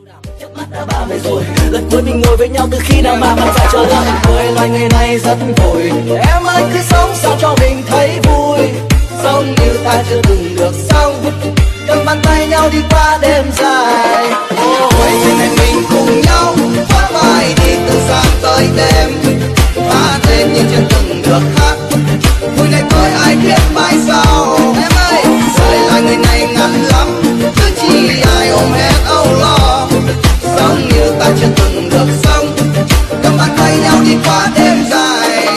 Chớp mắt đã 30 rồi, lần cuối mình ngồi với nhau từ khi nào mà bạn phải trở lại. Với loài người này rất vội, em ơi cứ sống sao cho mình thấy vui. Sống như ta chưa từng được sống, cầm bàn tay nhau đi qua đêm dài. Ôi ngày này mình cùng nhau thoát vai đi từ sáng tới đêm, hát lên nhưng chưa từng được hát. Vui này thôi ai biết mai sau. Em ơi đời loài người này ngắn lắm, cứ chỉ ai ôm hết âu lo. Sống như ta chưa từng được sống, cầm bàn tay nhau đi qua đêm dài.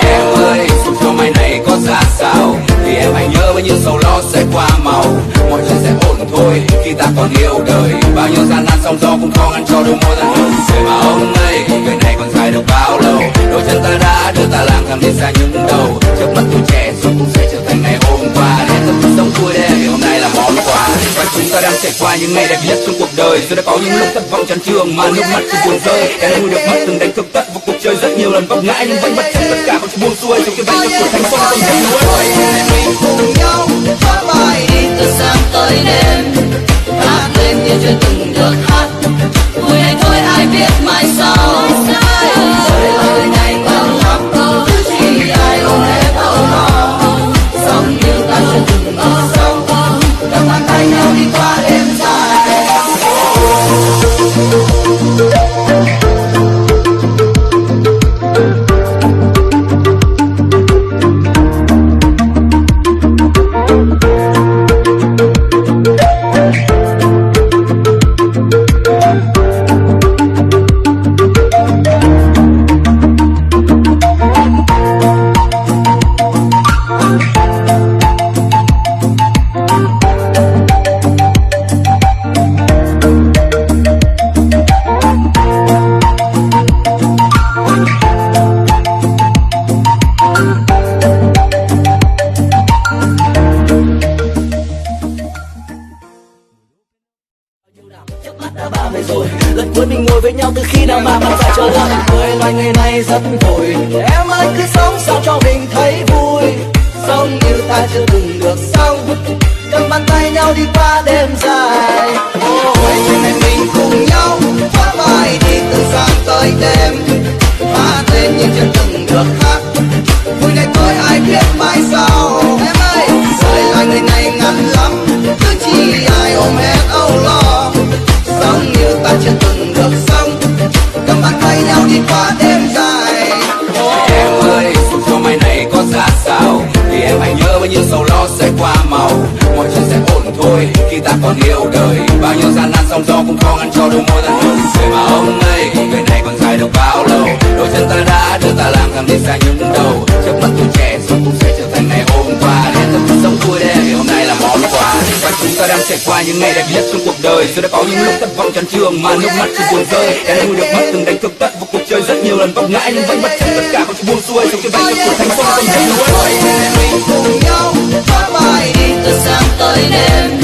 Em ơi dù cho mai này có ra sao thì em hãy nhớ bao nhiêu sầu lo sẽ qua màu. Mọi chuyện sẽ ổn thôi khi ta còn yêu đời. Bao nhiêu gian nan sóng gió cũng khó ngăn cho đôi môi tan hương. Rồi mà ông ơi cuộc đời này còn dài được bao lâu. Đôi chân ta đã đưa ta lang thang đi xa những đầu. Trước mắt tuổi trẻ rồi cũng sẽ trở thành ngày hôm qua. Để tập cuộc sống vui đêm vì hôm nay là món quà. Và chúng ta đang trải qua những ngày đẹp nhất trong cuộc đời. Rồi đã có những lúc thất vọng chán trường mà nước mắt cũng buồn rơi. Em vui được mất từng đánh thực tất vào cuộc chơi rất nhiều lần vấp ngã nhưng vẫn bất chấp tất cả vẫn buông xuôi. Trong cái vách của thành công không thể nuối. Mình cùng nhau thoát vai đi từ sáng tới đêm, hát lên như chưa từng được hát. Vui này thôi ai biết mai sau. Đời lời này ngắn lắm, cứ chỉ ai ôm hết âu lo. Sống như ta chưa từng được sống, cầm bàn tay nhau đi qua đêm dài. Chớp mắt đã 30 rồi, lần cuối mình ngồi với nhau từ khi nào mà bạn phải trở lại. Với loài người này rất vội, em ơi cứ sống sao cho mình thấy vui. Sống như ta chưa từng được sống, cầm bàn tay nhau đi qua đêm dài. Ôi ngày này mình cùng nhau thoát vai đi từ sáng tới đêm, hát lên nhưng chưa từng được hát. Vui này thôi ai biết mai sau. Em ơi đời loài người này ngắn lắm, cứ chỉ ai ôm hết âu lo. Sống như ta chưa từng được sống, cầm bàn tay nhau đi qua đêm dài. Em ơi dù cho mai này có ra sao thì em hãy nhớ bao nhiêu sầu lo sẽ qua màu. Mọi chuyện sẽ ổn thôi khi ta còn yêu đời. Bao nhiêu gian nan sóng gió cũng khó ngăn cho đôi môi tan hương. Rồi mà ông ơi cuộc đời này còn dài được bao lâu. Đôi chân ta đã đưa ta lang thang đi xa những đầu. Trước mắt tuổi trẻ rồi cũng sẽ trở thành ngày hôm qua. Để tập cuộc sống vui đêm vì hôm nay là món quà. Và chúng ta đang trải qua những ngày đẹp nhất trong cuộc đời. Rồi đã có những lúc thất vọng chán trường mà nước mắt cũng buồn rơi. Em vui được mất từng đánh thực tất vào cuộc chơi rất nhiều lần vấp ngã nhưng vẫn bất chấp tất cả vẫn buông xuôi. Trong cái vách của thành công không thể nuối. Mình cùng nhau thoát vai đi từ sáng tới đêm,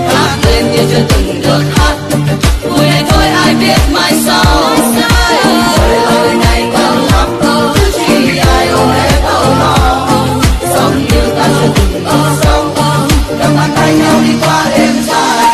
hát lên như chưa từng được hát. Vui này thôi ai biết mai sau. Đời lời này ngắn lắm, cứ chỉ ai ôm hết âu lo. Sống như ta chưa từng được sống, cầm bàn tay nhau đi qua đêm dài.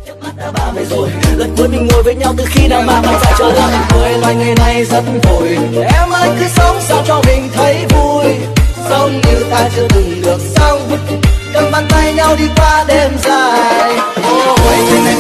Chớp mắt đã 30 rồi, lần cuối mình ngồi với nhau từ khi nào mà bạn phải trở lại. Với loài người này rất vội, em ơi cứ sống sao cho mình thấy vui. Sống như ta chưa từng được sống, cầm bàn tay nhau đi qua đêm dài. Ôi ngày này